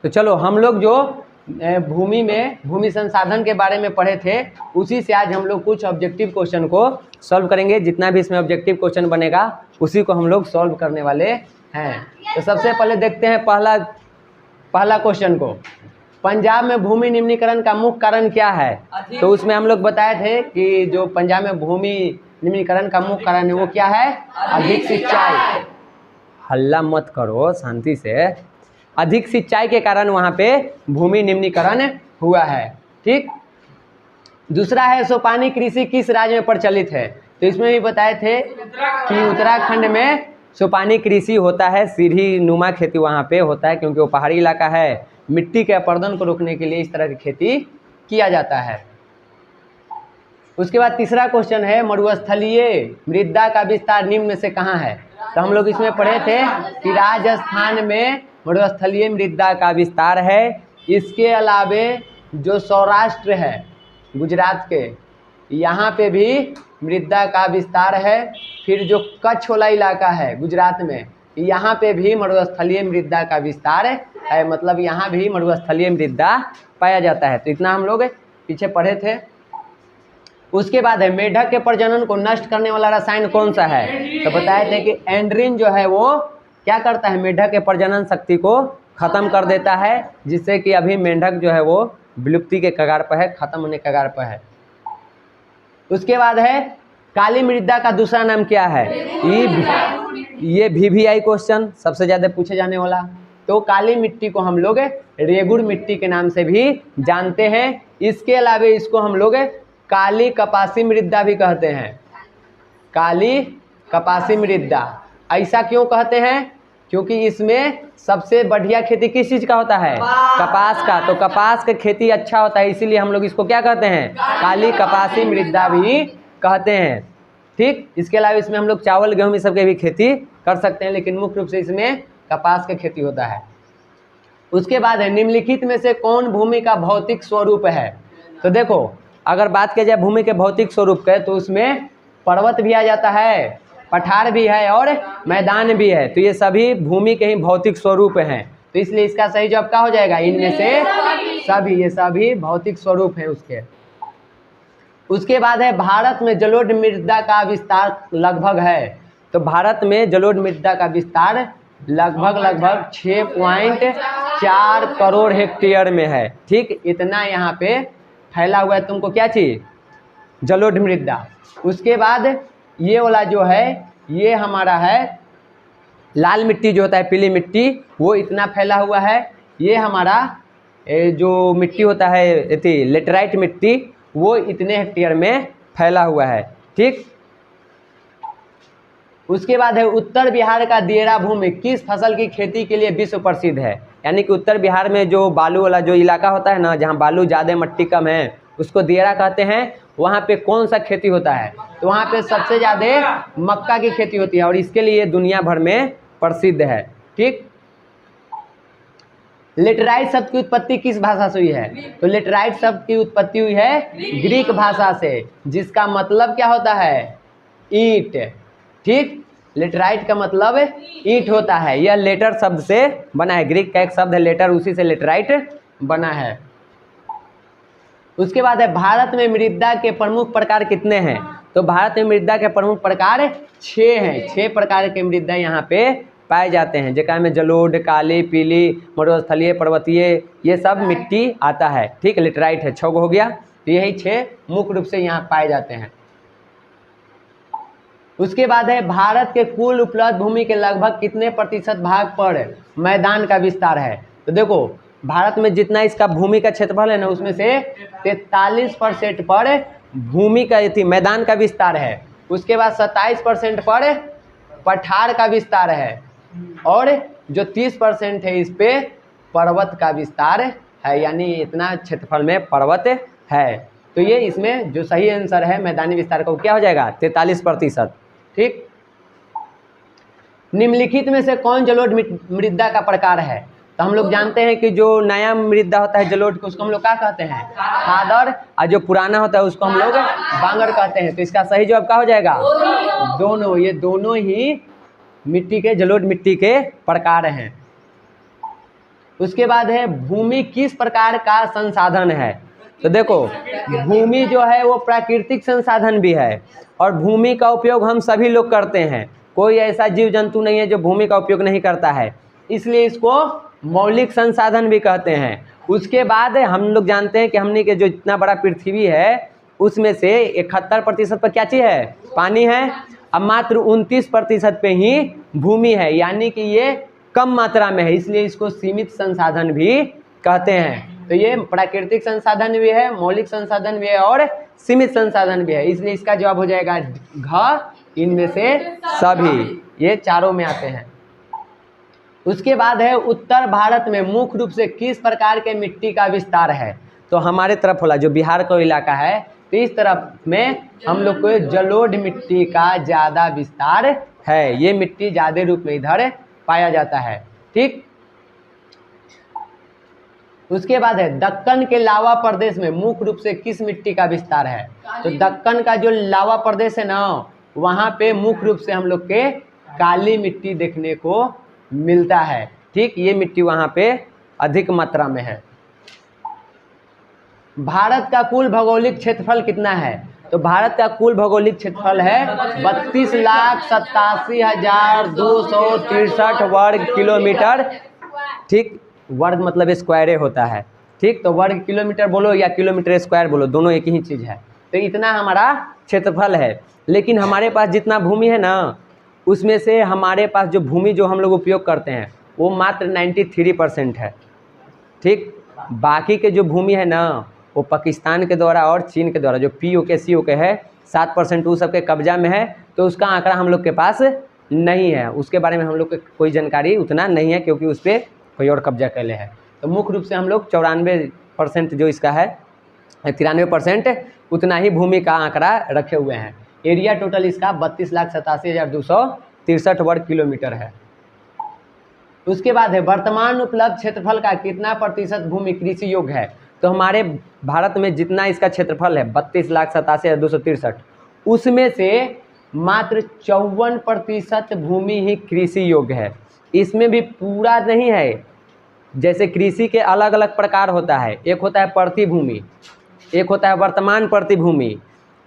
तो चलो हम लोग जो भूमि में भूमि संसाधन के बारे में पढ़े थे उसी से आज हम लोग कुछ ऑब्जेक्टिव क्वेश्चन को सॉल्व करेंगे। जितना भी इसमें ऑब्जेक्टिव क्वेश्चन बनेगा उसी को हम लोग सॉल्व करने वाले हैं। तो सबसे पहले देखते हैं पहला क्वेश्चन को। पंजाब में भूमि निम्नीकरण का मुख्य कारण क्या है? तो उसमें हम लोग बताए थे कि जो पंजाब में भूमि निम्नीकरण का मुख्य कारण है वो क्या है? अधिक सिंचाई। हल्ला मत करो, शांति से। अधिक सिंचाई के कारण वहाँ पे भूमि निम्नीकरण हुआ है। ठीक। दूसरा है सोपानी कृषि किस राज्य में प्रचलित है? तो इसमें भी बताए थे कि उत्तराखंड में सोपानी कृषि होता है। सीढ़ी नुमा खेती वहाँ पे होता है क्योंकि वो पहाड़ी इलाका है। मिट्टी के अपरदन को रोकने के लिए इस तरह की खेती किया जाता है। उसके बाद तीसरा क्वेश्चन है मरुस्थलीय मृदा का विस्तार निम्न में से कहाँ है? तो हम लोग इसमें पढ़े थे कि राजस्थान में मरुस्थलीय मृदा का विस्तार है। इसके अलावे जो सौराष्ट्र है गुजरात के, यहाँ पे भी मृदा का विस्तार है। फिर जो कच्छ वाला इलाका है गुजरात में, यहाँ पे भी मरुस्थलीय मृदा का विस्तार है। मतलब यहाँ भी मरुस्थलीय मृदा पाया जाता है। तो इतना हम लोग पीछे पढ़े थे। उसके बाद है मेढक के प्रजनन को नष्ट करने वाला रसायन कौन सा है? तो बताए थे कि एंड्रीन जो है वो क्या करता है? मेढक के प्रजनन शक्ति को खत्म कर देता है, जिससे कि अभी मेंढक जो है वो विलुप्ति के कगार पर है, खत्म होने के कगार पर है। उसके बाद है काली मृदा का दूसरा नाम क्या है? ये VVI क्वेश्चन सबसे ज्यादा पूछे जाने वाला। तो काली मिट्टी को हम लोग रेगुड़ मिट्टी के नाम से भी जानते हैं। इसके अलावा इसको हम लोग काली कपासी मृदा भी कहते हैं। काली कपासी मृदा ऐसा क्यों कहते हैं? क्योंकि इसमें सबसे बढ़िया खेती किस चीज का होता है? कपास का। तो कपास का खेती अच्छा होता है, इसीलिए हम लोग इसको क्या कहते हैं? काली कपासी मृदा भी कहते हैं। ठीक। इसके अलावा इसमें हम लोग चावल गेहूं इस सब की भी खेती कर सकते हैं, लेकिन मुख्य रूप से इसमें कपास का खेती होता है। उसके बाद है निम्नलिखित में से कौन भूमि का भौतिक स्वरूप है? तो देखो, अगर बात की जाए भूमि के भौतिक स्वरूप के, तो उसमें पर्वत भी आ जाता है, पठार भी है और मैदान भी है। तो ये सभी भूमि के ही भौतिक स्वरूप हैं। तो इसलिए इसका सही जवाब क्या हो जाएगा? इनमें से सभी, ये सभी भौतिक स्वरूप हैं उसके। उसके बाद है भारत में जलोढ़ मृदा का विस्तार लगभग है। तो भारत में जलोढ़ मृदा का विस्तार लगभग 6.4 करोड़ हेक्टेयर में है। ठीक। इतना यहाँ पे फैला हुआ है तुमको क्या चीज? जलोढ़ मृदा। उसके बाद ये वाला जो है ये हमारा है लाल मिट्टी जो होता है, पीली मिट्टी, वो इतना फैला हुआ है। ये हमारा जो मिट्टी होता है लेटराइट मिट्टी, वो इतने हेक्टेयर में फैला हुआ है। ठीक। उसके बाद है उत्तर बिहार का दियरा भूमि किस फसल की खेती के लिए विश्व प्रसिद्ध है? यानी कि उत्तर बिहार में जो बालू वाला जो इलाका होता है ना, जहाँ बालू ज़्यादा मट्टी कम है, उसको दियरा कहते हैं। वहाँ पे कौन सा खेती होता है? तो वहाँ पे सबसे ज़्यादा मक्का की खेती होती है और इसके लिए दुनिया भर में प्रसिद्ध है। ठीक। लेटराइट शब्द की उत्पत्ति किस भाषा से हुई है? तो लेटराइट शब्द की उत्पत्ति हुई है ग्रीक भाषा से, जिसका मतलब क्या होता है? ईंट। ठीक। लेटराइट का मतलब ईंट होता है। यह लेटर शब्द से बना है। ग्रीक का एक शब्द है लेटर, उसी से लेटराइट बना है। उसके बाद है भारत में मृदा के प्रमुख प्रकार कितने हैं? तो भारत में मृदा के प्रमुख प्रकार 6 हैं। 6 प्रकार के मृदा यहाँ पे पाए जाते हैं, जेका में जलोढ़, काली, पीली, मरुस्थलीय, पर्वतीय, ये सब मिट्टी आता है। ठीक। लेटराइट है 6 हो गया। तो यही 6 मुख्य रूप से यहाँ पाए जाते हैं। उसके बाद है भारत के कुल उपलब्ध भूमि के लगभग कितने प्रतिशत भाग पर मैदान का विस्तार है? तो देखो, भारत में जितना इसका भूमि का क्षेत्रफल है ना, उसमें से 43% पर भूमि का मैदान का विस्तार है। उसके बाद 27% पर पठार का विस्तार है और जो 30% है इस पे पर्वत का विस्तार है। यानी इतना क्षेत्रफल में पर्वत है। तो ये इसमें जो सही आंसर है मैदानी विस्तार का, क्या हो जाएगा? 43%। ठीक। निम्नलिखित में से कौन जलोढ़ मृदा का प्रकार है? तो हम लोग जानते हैं कि जो नया मृदा होता है जलोढ़ को, उसको हम लोग क्या कहते हैं? खादर। और जो पुराना होता है उसको हम लोग बांगर कहते हैं। तो इसका सही जवाब क्या हो जाएगा? दोनों। ये दोनों ही मिट्टी के जलोढ़ मिट्टी के प्रकार हैं। उसके बाद है भूमि किस प्रकार का संसाधन है। तो देखो भूमि जो है वो प्राकृतिक संसाधन भी है और भूमि का उपयोग हम सभी लोग करते हैं, कोई ऐसा जीव जंतु नहीं है जो भूमि का उपयोग नहीं करता है, इसलिए इसको मौलिक संसाधन भी कहते हैं। उसके बाद हम लोग जानते हैं कि हमने के जो इतना बड़ा पृथ्वी है उसमें से 71% पर क्या चीज़ है, पानी है। अब मात्र 29% पे ही भूमि है, यानी कि ये कम मात्रा में है, इसलिए इसको सीमित संसाधन भी कहते हैं। तो ये प्राकृतिक संसाधन भी है, मौलिक संसाधन भी है और सीमित संसाधन भी है, इसलिए इसका जवाब हो जाएगा घ, इनमें से सभी, ये चारों में आते हैं। उसके बाद है उत्तर भारत में मुख्य रूप से किस प्रकार के मिट्टी का विस्तार है। तो हमारे तरफ वाला जो बिहार का इलाका है तो इस तरफ में हम लोग को जलोढ़ मिट्टी का ज़्यादा विस्तार है, ये मिट्टी ज़्यादा रूप में इधर पाया जाता है। ठीक, उसके बाद है दक्कन के लावा प्रदेश में मुख्य रूप से किस मिट्टी का विस्तार है। तो दक्कन का जो लावा प्रदेश है ना वहाँ पे मुख्य रूप से हम लोग के काली मिट्टी देखने को मिलता है। ठीक, ये मिट्टी वहाँ पे अधिक मात्रा में है। भारत का कुल भौगोलिक क्षेत्रफल कितना है। तो भारत का कुल भौगोलिक क्षेत्रफल है 32,87,263 वर्ग किलोमीटर। ठीक, वर्ग मतलब स्क्वायर होता है। ठीक, तो वर्ग किलोमीटर बोलो या किलोमीटर स्क्वायर बोलो, दोनों एक ही चीज़ है। तो इतना हमारा क्षेत्रफल है, लेकिन हमारे पास जितना भूमि है ना उसमें से हमारे पास जो भूमि जो हम लोग उपयोग करते हैं वो मात्र 93% है। ठीक, बाकी के जो भूमि है ना वो पाकिस्तान के द्वारा और चीन के द्वारा जो POK COK है 7% वो सबके कब्जा में है, तो उसका आंकड़ा हम लोग के पास नहीं है, उसके बारे में हम लोग को कोई जानकारी उतना नहीं है क्योंकि उस पर कोई और कब्जा कर ले है। तो मुख्य रूप से हम लोग 94% जो इसका है 93% उतना ही भूमि का आंकड़ा रखे हुए हैं। एरिया टोटल इसका 32,87,263 वर्ग किलोमीटर है। उसके बाद है वर्तमान उपलब्ध क्षेत्रफल का कितना प्रतिशत भूमि कृषि योग्य है। तो हमारे भारत में जितना इसका क्षेत्रफल है 32,87,263 उसमें से मात्र 54% भूमि ही कृषि योग्य है। इसमें भी पूरा नहीं है, जैसे कृषि के अलग अलग प्रकार होता है, एक होता है प्रतिभूमि, एक होता है वर्तमान प्रतिभूमि,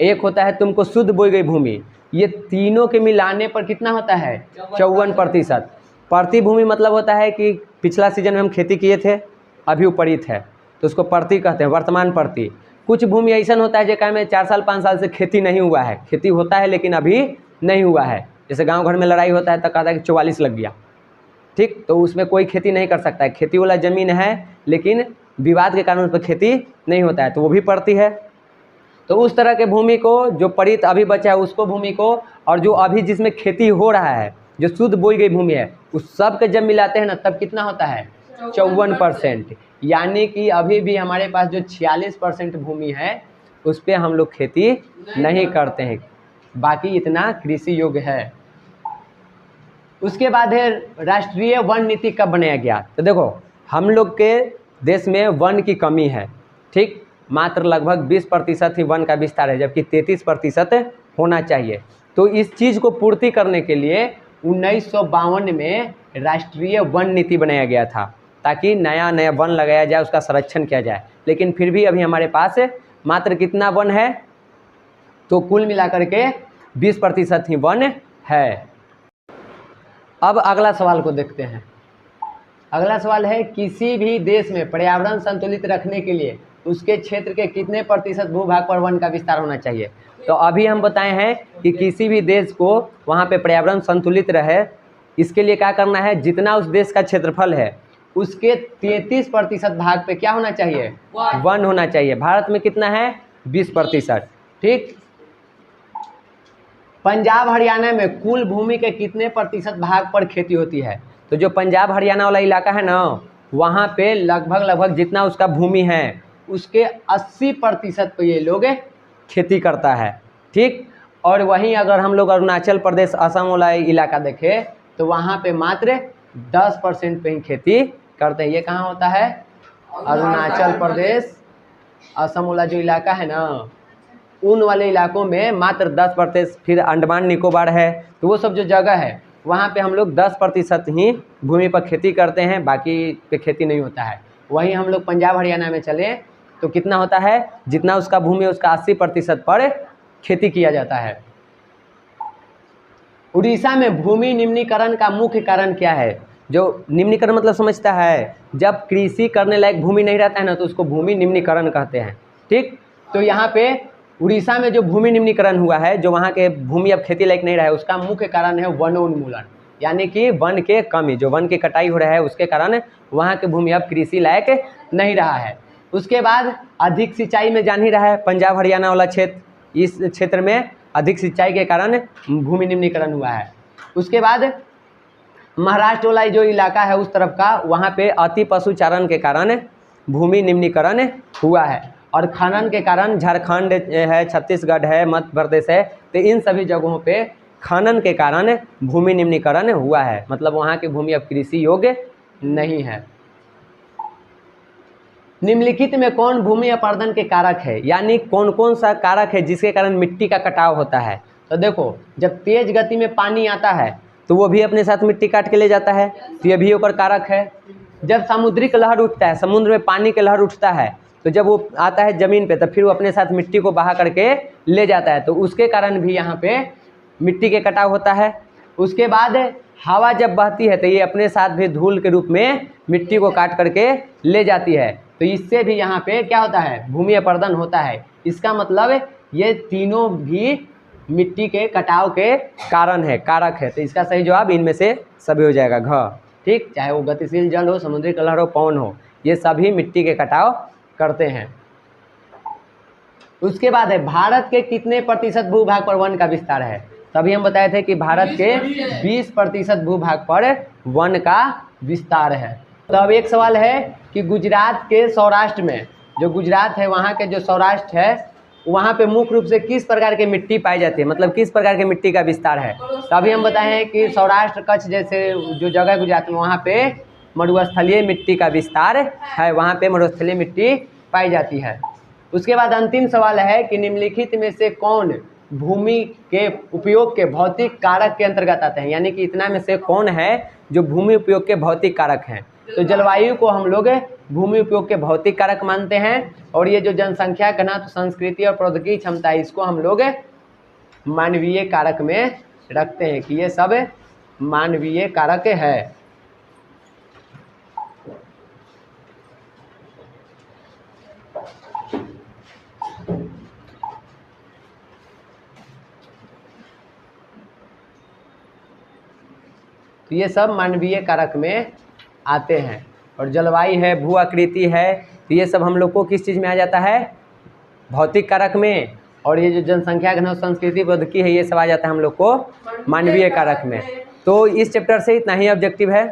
एक होता है तुमको शुद्ध बोई गई भूमि। ये तीनों के मिलाने पर कितना होता है 54%। प्रतिभूमि मतलब होता है कि पिछला सीजन में हम खेती किए थे अभी उपरित है तो उसको प्रति कहते हैं, वर्तमान प्रति। कुछ भूमि ऐसा होता है जगह में 4 साल 5 साल से खेती नहीं हुआ है, खेती होता है लेकिन अभी नहीं हुआ है, जैसे गांव घर में लड़ाई होता है तो कहता है कि 44 लग गया। ठीक, तो उसमें कोई खेती नहीं कर सकता है, खेती वाला ज़मीन है लेकिन विवाद के कारण उस पर खेती नहीं होता है तो वो भी पड़ती है। तो उस तरह के भूमि को जो परित अभी बचा है उसको भूमि को, और जो अभी जिसमें खेती हो रहा है जो शुद्ध बोई गई भूमि है उस सब के जब मिलाते हैं ना तब कितना होता है 54%। यानी कि अभी भी हमारे पास जो 46% भूमि है उस पर हम लोग खेती नहीं करते हैं, बाकी इतना कृषि योग्य है। उसके बाद है राष्ट्रीय वन नीति कब बनाया गया। तो देखो हम लोग के देश में वन की कमी है। ठीक, मात्र लगभग 20% ही वन का विस्तार है जबकि 33% होना चाहिए। तो इस चीज़ को पूर्ति करने के लिए 1952 में राष्ट्रीय वन नीति बनाया गया था ताकि नया नया वन लगाया जाए, उसका संरक्षण किया जाए। लेकिन फिर भी अभी हमारे पास मात्र कितना वन है, तो कुल मिलाकर के 20% ही वन है। अब अगला सवाल को देखते हैं। अगला सवाल है किसी भी देश में पर्यावरण संतुलित रखने के लिए उसके क्षेत्र के कितने प्रतिशत भूभाग पर वन का विस्तार होना चाहिए। तो अभी हम बताए हैं कि किसी भी देश को वहाँ पे पर्यावरण संतुलित रहे इसके लिए क्या करना है, जितना उस देश का क्षेत्रफल है उसके 33% भाग पे क्या होना चाहिए, वन होना चाहिए। भारत में कितना है 20%। ठीक, पंजाब हरियाणा में कुल भूमि के कितने प्रतिशत भाग पर खेती होती है। तो जो पंजाब हरियाणा वाला इलाका है ना वहाँ पे लगभग जितना उसका भूमि है उसके 80% पे ये लोग खेती करता है। ठीक, और वहीं अगर हम लोग अरुणाचल प्रदेश असम वाला इलाका देखें तो वहाँ पे मात्र 10% पे ही खेती करते हैं। ये कहाँ होता है, अरुणाचल प्रदेश असम वाला जो इलाका है ना उन वाले इलाकों में मात्र 10%। फिर अंडमान निकोबार है, तो वो सब जो जगह है वहाँ पे हम लोग 10% ही भूमि पर खेती करते हैं, बाकी पे खेती नहीं होता है। वहीं हम लोग पंजाब हरियाणा में चले तो कितना होता है, जितना उसका भूमि है उसका 80% पर खेती किया जाता है। उड़ीसा में भूमि निम्नीकरण का मुख्य कारण क्या है? जो निम्नीकरण मतलब समझता है, जब कृषि करने लायक भूमि नहीं रहता है ना तो उसको भूमि निम्नीकरण कहते हैं। ठीक, तो यहाँ पे उड़ीसा में जो भूमि निम्नीकरण हुआ है, जो वहाँ के भूमि अब खेती लायक नहीं रहा है, उसका मुख्य कारण है वनोन्मूलन, यानी कि वन के कमी, जो वन की कटाई हो रहा है उसके कारण वहाँ की भूमि अब कृषि लायक नहीं रहा है। उसके बाद अधिक सिंचाई में जान ही रहा है, पंजाब हरियाणा वाला क्षेत्र, इस क्षेत्र में अधिक सिंचाई के कारण भूमि निम्नीकरण हुआ है। उसके बाद महाराष्ट्र वाला जो इलाका है उस तरफ का, वहाँ पे अति पशुचारण के कारण भूमि निम्नीकरण हुआ है। और खनन के कारण झारखंड है, छत्तीसगढ़ है, मध्य प्रदेश है, तो इन सभी जगहों पे खनन के कारण भूमि निम्नीकरण हुआ है, मतलब वहाँ की भूमि अब कृषि योग्य नहीं है। निम्नलिखित में कौन भूमि अपरदन के कारक है, यानी कौन कौन सा कारक है जिसके कारण मिट्टी का कटाव होता है? तो देखो, जब तेज गति में पानी आता है तो वो भी अपने साथ मिट्टी काट के ले जाता है, तो ये भी ओकर कारक है। जब समुद्रिक लहर उठता है, समुद्र में पानी का लहर उठता है, तो जब वो आता है ज़मीन पे, तो फिर वो अपने साथ मिट्टी को बहा करके ले जाता है, तो उसके कारण भी यहाँ पे मिट्टी के कटाव होता है। उसके बाद हवा जब बहती है तो ये अपने साथ भी धूल के रूप में मिट्टी को काट करके ले जाती है, तो इससे भी यहाँ पे क्या होता है, भूमि अपरदन होता है। इसका मतलब ये तीनों भी मिट्टी के कटाव के कारण है, कारक है। तो इसका सही जवाब इनमें से सभी हो जाएगा, घ। ठीक, चाहे वो गतिशील जल हो, समुद्री लहर हो, पवन हो, ये सभी मिट्टी के कटाव करते हैं। उसके बाद है भारत के कितने प्रतिशत भूभाग पर वन का विस्तार है? तभी हम बताए थे कि भारत के 20% भूभाग पर वन का विस्तार है। तो अब एक सवाल है कि गुजरात के सौराष्ट्र में, जो गुजरात है वहाँ के जो सौराष्ट्र है, वहाँ पे मुख्य रूप से किस प्रकार की मिट्टी पाई जाती है, मतलब किस प्रकार की मिट्टी का विस्तार है? तो अभी हम बताए हैं कि सौराष्ट्र कच्छ जैसे जो जगह गुजरात में, वहाँ पे मरुस्थलीय मिट्टी का विस्तार है, वहाँ पे मरुस्थलीय मिट्टी पाई जाती है। उसके बाद अंतिम सवाल है कि निम्नलिखित में से कौन भूमि के उपयोग के भौतिक कारक के अंतर्गत आते हैं, यानी कि इतना में से कौन है जो भूमि उपयोग के भौतिक कारक हैं? तो जलवायु को हम लोग भूमि उपयोग के भौतिक कारक मानते हैं, और ये जो जनसंख्या घनत्व, संस्कृति और प्रौद्योगिकी क्षमता है, इसको हम लोग मानवीय कारक में रखते हैं कि ये सब मानवीय कारक है। तो ये सब मानवीय कारक में आते हैं। और जलवायु है, भू आकृति है, तो ये सब हम लोग को किस चीज़ में आ जाता है? भौतिक कारक में। और ये जो जनसंख्या घनत्व, संस्कृति, प्रौद्योगिकी है, ये सब आ जाता है हम लोग को मानवीय कारक में। तो इस चैप्टर से इतना ही ऑब्जेक्टिव है।